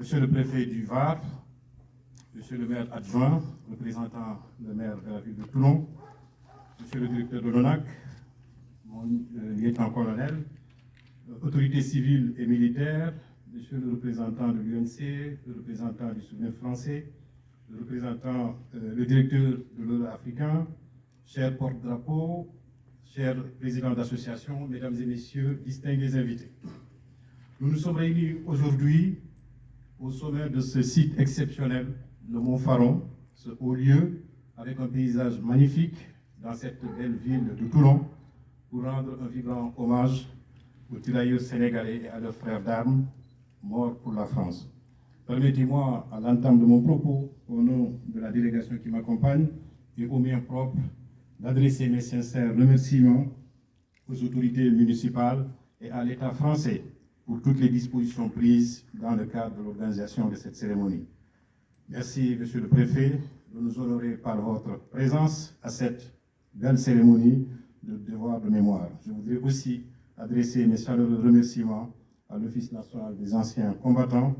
Monsieur le préfet du Var, Monsieur le maire adjoint, représentant le maire de la ville de Toulon, Monsieur le directeur de l'ONAC, mon lieutenant-colonel, autorités civiles et militaires, Monsieur le représentant de l'UNC, le représentant du Souvenir français, le directeur de l'Euro-africain, chers porte-drapeaux, chers présidents d'associations, mesdames et messieurs, distingués invités. Nous nous sommes réunis aujourd'hui au sommet de ce site exceptionnel, le Mont Faron, ce haut lieu, avec un paysage magnifique dans cette belle ville de Toulon, pour rendre un vibrant hommage aux tirailleurs sénégalais et à leurs frères d'armes morts pour la France. Permettez-moi, à l'entame de mon propos, au nom de la délégation qui m'accompagne et au mien propre, d'adresser mes sincères remerciements aux autorités municipales et à l'État français pour toutes les dispositions prises dans le cadre de l'organisation de cette cérémonie. Merci, Monsieur le Préfet, de nous honorer par votre présence à cette belle cérémonie de devoir de mémoire. Je voudrais aussi adresser mes chaleureux remerciements à l'Office national des anciens combattants,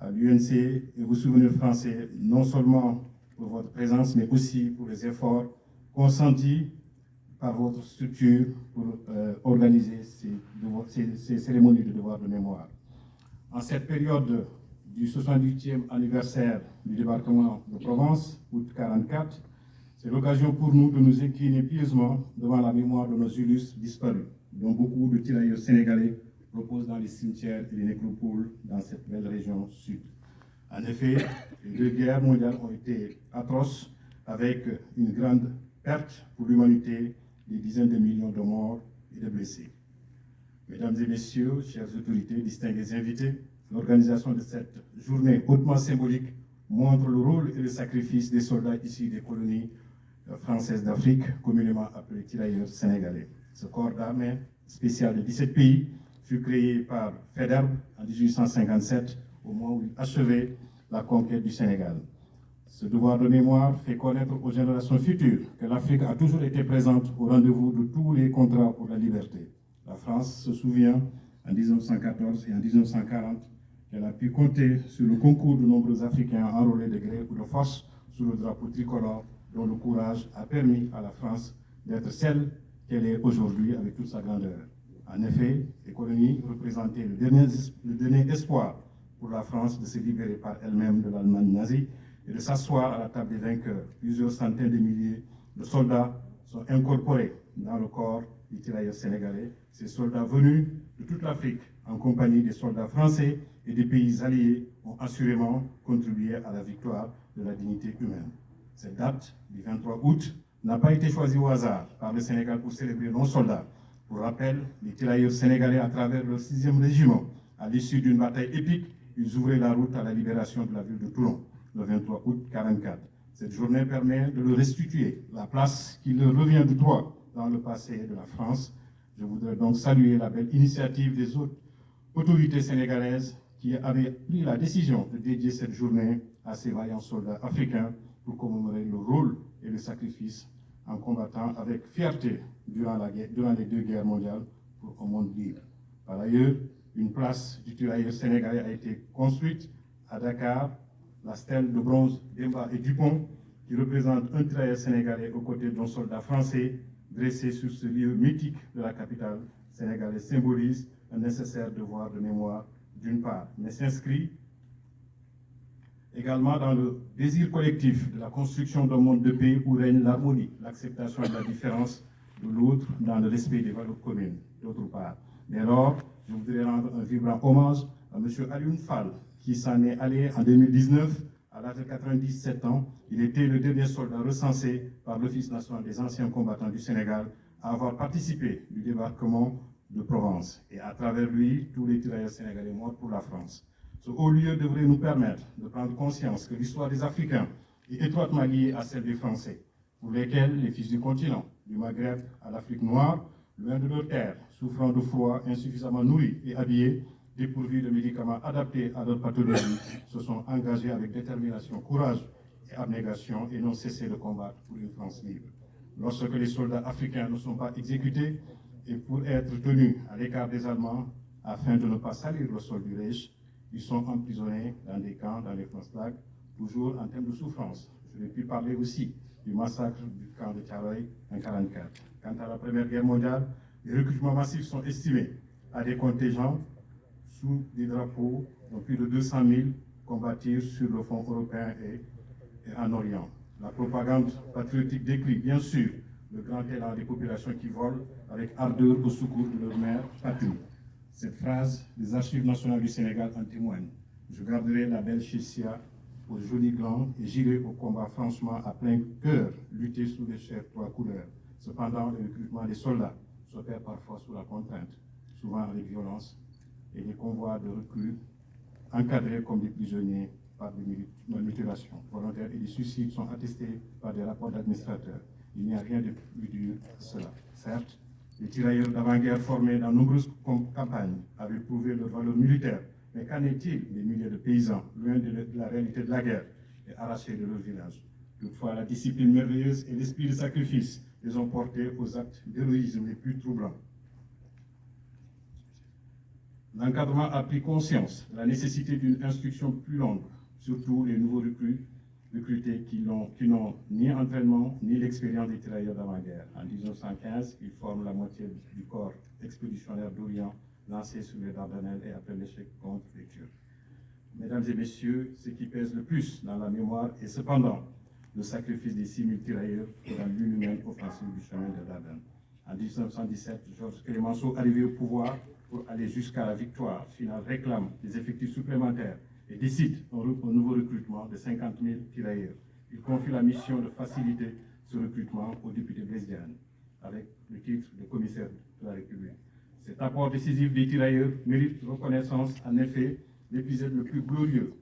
à l'UNC et aux Souvenirs français, non seulement pour votre présence, mais aussi pour les efforts consentis par votre structure pour organiser ces cérémonies de devoir de mémoire. En cette période du 78e anniversaire du débarquement de Provence, août 1944, c'est l'occasion pour nous de nous incliner pieusement devant la mémoire de nos illustres disparus, dont beaucoup de tirailleurs sénégalais reposent dans les cimetières et les nécropoles dans cette belle région sud. En effet, les deux guerres mondiales ont été atroces, avec une grande perte pour l'humanité, des dizaines de millions de morts et de blessés. Mesdames et messieurs, chères autorités, distingués invités, l'organisation de cette journée hautement symbolique montre le rôle et le sacrifice des soldats issus des colonies françaises d'Afrique, communément appelés tirailleurs sénégalais. Ce corps d'armée spécial de 17 pays fut créé par Faidherbe en 1857, au moment où il achevait la conquête du Sénégal. Ce devoir de mémoire fait connaître aux générations futures que l'Afrique a toujours été présente au rendez-vous de tous les contrats pour la liberté. La France se souvient en 1914 et en 1940 qu'elle a pu compter sur le concours de nombreux Africains enrôlés de gré ou de force sous le drapeau tricolore, dont le courage a permis à la France d'être celle qu'elle est aujourd'hui avec toute sa grandeur. En effet, les colonies représentaient le dernier espoir pour la France de se libérer par elle-même de l'Allemagne nazie et de s'asseoir à la table des vainqueurs. Plusieurs centaines de milliers de soldats sont incorporés dans le corps des tirailleurs sénégalais. Ces soldats venus de toute l'Afrique, en compagnie des soldats français et des pays alliés, ont assurément contribué à la victoire de la dignité humaine. Cette date, du 23 août, n'a pas été choisie au hasard par le Sénégal pour célébrer nos soldats. Pour rappel, les tirailleurs sénégalais, à travers leur 6e régiment, à l'issue d'une bataille épique, ils ouvraient la route à la libération de la ville de Toulon, le 23 août 1944. Cette journée permet de leur restituer la place qui leur revient de droit dans le passé de la France. Je voudrais donc saluer la belle initiative des autres autorités sénégalaises qui avaient pris la décision de dédier cette journée à ces vaillants soldats africains pour commémorer le rôle et le sacrifice en combattant avec fierté durant les deux guerres mondiales pour un monde libre. Par ailleurs, une place du tirailleur sénégalais a été construite à Dakar. La stèle de bronze d'Emba et Dupont, qui représente un tirailleur sénégalais aux côtés d'un soldat français, dressé sur ce lieu mythique de la capitale sénégalaise, symbolise un nécessaire devoir de mémoire d'une part, mais s'inscrit également dans le désir collectif de la construction d'un monde de paix où règne l'harmonie, l'acceptation de la différence de l'autre dans le respect des valeurs communes, d'autre part. Dès lors, je voudrais rendre un vibrant hommage à M. Alioune Fall, qui s'en est allé en 2019 à l'âge de 97 ans. Il était le dernier soldat recensé par l'Office national des anciens combattants du Sénégal à avoir participé du débarquement de Provence. Et à travers lui, tous les tirailleurs sénégalais morts pour la France. Ce haut lieu devrait nous permettre de prendre conscience que l'histoire des Africains est étroitement liée à celle des Français, pour lesquels les fils du continent, du Maghreb à l'Afrique noire, loin de leur terre, souffrant de froid, insuffisamment nourris et habillés, dépourvus de médicaments adaptés à leur pathologie, se sont engagés avec détermination, courage et abnégation et n'ont cessé de combattre pour une France libre. Lorsque les soldats africains ne sont pas exécutés et pour être tenus à l'écart des Allemands afin de ne pas salir le sol du Reich, Ils sont emprisonnés dans des camps, dans les Fronslacs, toujours en termes de souffrance. Je vais plus parler aussi du massacre du camp de Thiaroye en 1944. Quant à la Première Guerre mondiale, les recrutements massifs sont estimés à des contingents sous des drapeaux, donc plus de 200 000 combattirent sur le front européen et en Orient. La propagande patriotique décrit bien sûr le grand élan des populations qui volent avec ardeur au secours de leur mère patrie. Cette phrase des Archives nationales du Sénégal en témoigne. Je garderai la belle Chécia au joli gland et j'irai au combat franchement à plein cœur, lutter sous les chefs trois couleurs. Cependant, le recrutement des soldats s'opère parfois sous la contrainte, souvent avec violence, et les convois de recrues encadrés comme des prisonniers par des mutilations volontaires et des suicides sont attestés par des rapports d'administrateurs. Il n'y a rien de plus dur que cela. Certes, les tirailleurs d'avant-guerre formés dans nombreuses campagnes avaient prouvé leur valeur militaire, mais qu'en est-il des milliers de paysans, loin de la réalité de la guerre et arrachés de leur village? Toutefois, la discipline merveilleuse et l'esprit de sacrifice les ont portés aux actes d'héroïsme les plus troublants. L'encadrement a pris conscience de la nécessité d'une instruction plus longue, surtout les nouveaux recrutés qui n'ont ni entraînement ni l'expérience des tirailleurs d'avant-guerre. En 1915, ils forment la moitié du corps expéditionnaire d'Orient lancé sur les Dardanelles et après l'échec contre les Turcs. Mesdames et messieurs, ce qui pèse le plus dans la mémoire est cependant le sacrifice des 6 000 tirailleurs dans l'inhumaine offensive du chemin de Dardanelles. En 1917, Georges Clemenceau, arrivé au pouvoir pour aller jusqu'à la victoire finale, réclame des effectifs supplémentaires et décide un nouveau recrutement de 50 000 tirailleurs. Il confie la mission de faciliter ce recrutement au député Blaise Diagne, avec le titre de commissaire de la République. Cet apport décisif des tirailleurs mérite reconnaissance. En effet, l'épisode le plus glorieux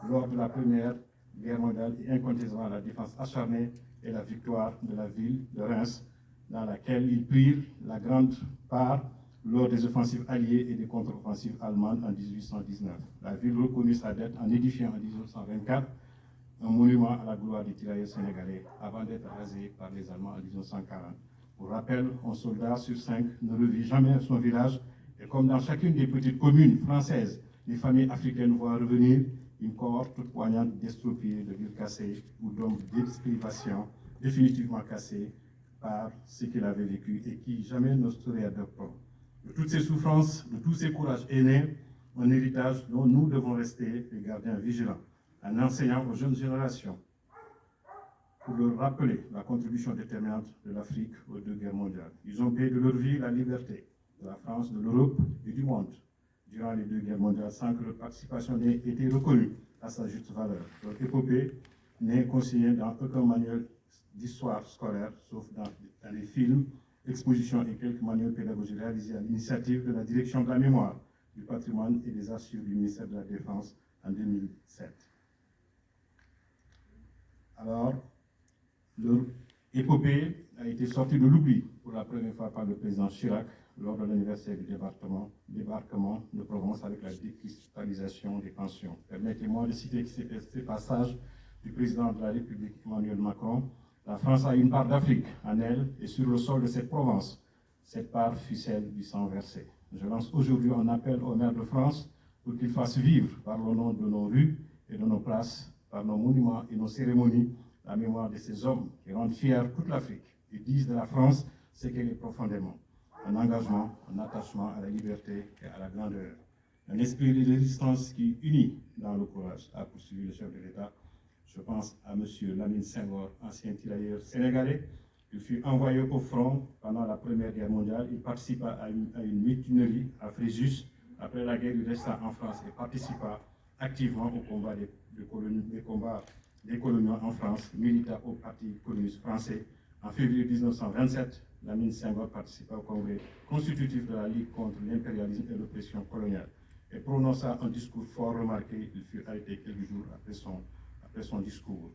lors de la Première Guerre mondiale est incontestablement la défense acharnée et la victoire de la ville de Reims, dans laquelle ils prirent la grande part lors des offensives alliées et des contre-offensives allemandes en 1819. La ville reconnut sa dette en édifiant en 1924 un monument à la gloire des tirailleurs sénégalais avant d'être rasé par les Allemands en 1940. Pour rappel, un soldat sur 5 ne revit jamais son village et comme dans chacune des petites communes françaises, les familles africaines voient revenir une cohorte poignante d'estropiés, de villes cassées ou d'hommes d'exprivation définitivement cassés par ce qu'il avait vécu et qui jamais ne seraient adoptés. De toutes ces souffrances, de tous ces courages aînés, un héritage dont nous devons rester les gardiens vigilants, en enseignant aux jeunes générations pour leur rappeler la contribution déterminante de l'Afrique aux 2 guerres mondiales. Ils ont payé de leur vie la liberté de la France, de l'Europe et du monde durant les 2 guerres mondiales sans que leur participation n'ait été reconnue à sa juste valeur. Leur épopée n'est consignée dans aucun manuel d'histoire scolaire, sauf dans les films, expositions et quelques manuels pédagogiques réalisés à l'initiative de la Direction de la mémoire, du patrimoine et des archives du ministère de la Défense en 2007. Alors, leur épopée a été sortie de l'oubli pour la première fois par le président Chirac lors de l'anniversaire du débarquement de Provence avec la décristallisation des pensions. Permettez-moi de citer ces passages du président de la République Emmanuel Macron. La France a une part d'Afrique en elle et sur le sol de cette Provence. Cette part fut celle du sang versé. Je lance aujourd'hui un appel aux maires de France pour qu'ils fassent vivre par le nom de nos rues et de nos places, par nos monuments et nos cérémonies, la mémoire de ces hommes qui rendent fiers toute l'Afrique et disent de la France ce qu'elle est profondément. Un engagement, un attachement à la liberté et à la grandeur. Un esprit de résistance qui unit dans le courage, a poursuivi le chef de l'État. Je pense à M. Lamine Senghor, ancien tirailleur sénégalais. Il fut envoyé au front pendant la Première Guerre mondiale. Il participa à une mutinerie à Fréjus. Après la guerre, il resta en France et participa activement au combat des coloniaux en France, milita au Parti communiste français. En février 1927, Lamine Senghor participa au congrès constitutif de la Ligue contre l'impérialisme et l'oppression coloniale et prononça un discours fort remarqué. Il fut arrêté quelques jours après son discours.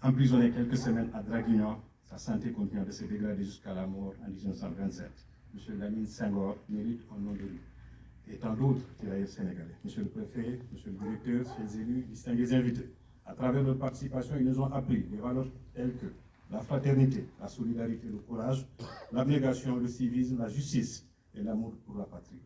Emprisonné quelques semaines à Draguignan, sa santé continua de se dégrader jusqu'à la mort en 1927. M. Lamine Senghor mérite un nom de lui. Et tant d'autres tirailleurs sénégalais. Monsieur le préfet, monsieur le directeur, chers élus, distingués invités, à travers leur participation, ils nous ont appris des valeurs telles que la fraternité, la solidarité, le courage, l'abnégation, le civisme, la justice et l'amour pour la patrie.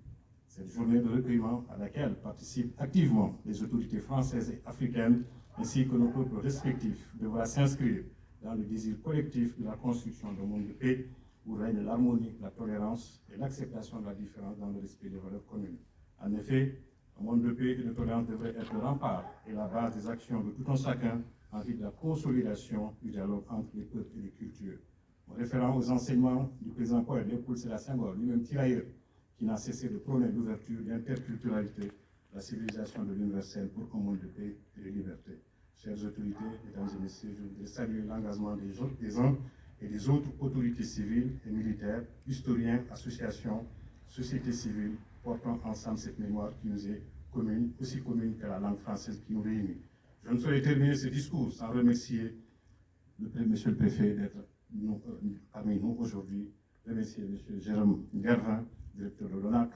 Cette journée de recueillement à laquelle participent activement les autorités françaises et africaines, ainsi que nos peuples respectifs, devra s'inscrire dans le désir collectif de la construction d'un monde de paix où règne l'harmonie, la tolérance et l'acceptation de la différence dans le respect des valeurs communes. En effet, un monde de paix et de tolérance devrait être le rempart et la base des actions de tout un chacun en vue de la consolidation du dialogue entre les peuples et les cultures. En référant aux enseignements du président Paul Léopold Sédar Senghor, lui-même tirailleur, qui n'a cessé de prôner l'ouverture, l'interculturalité, la civilisation de l'universel pour un monde de paix et de liberté. Chères autorités, mesdames et messieurs, je voudrais saluer l'engagement des uns et des autres autorités civiles et militaires, historiens, associations, sociétés civiles, portant ensemble cette mémoire qui nous est commune, aussi commune que la langue française qui nous réunit. Je ne saurais terminer ce discours sans remercier Monsieur le Préfet d'être parmi nous aujourd'hui, remercier M. Jérôme Gervin, directeur de l'ONAC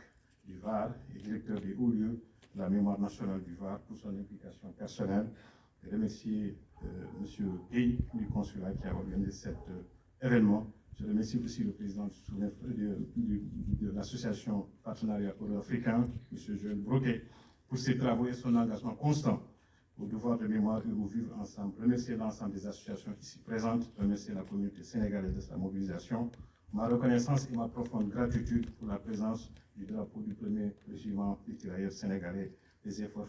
du Var et directeur des hauts lieux de la mémoire nationale du Var pour son implication personnelle, et remercier M. Guy du consulat qui a organisé cet événement. Je remercie aussi le président de l'association Partenariat Euro-Africain, M. Joël Broquet, pour ses travaux et son engagement constant au devoir de mémoire et au vivre ensemble. Remercier l'ensemble des associations ici présentes, remercier la communauté sénégalaise de sa mobilisation. Ma reconnaissance et ma profonde gratitude pour la présence du drapeau du 1er régiment des tirailleurs sénégalais, les efforts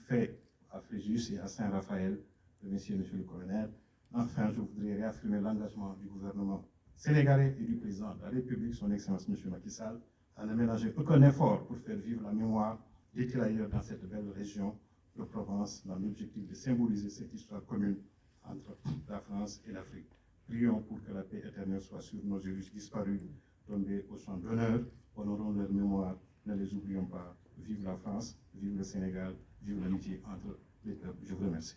faits à Fréjus et à Saint-Raphaël. Remercier M. le colonel. Enfin, je voudrais réaffirmer l'engagement du gouvernement sénégalais et du président de la République, son Excellence M. Macky Sall, à ne ménager aucun effort pour faire vivre la mémoire des tirailleurs dans cette belle région de Provence, dans l'objectif de symboliser cette histoire commune entre la France et l'Afrique. Prions pour que la paix éternelle soit sur nos yeux disparus, tombés au champ d'honneur. Honorons leur mémoire, ne les oublions pas. Vive la France, vive le Sénégal, vive l'amitié entre les peuples. Je vous remercie.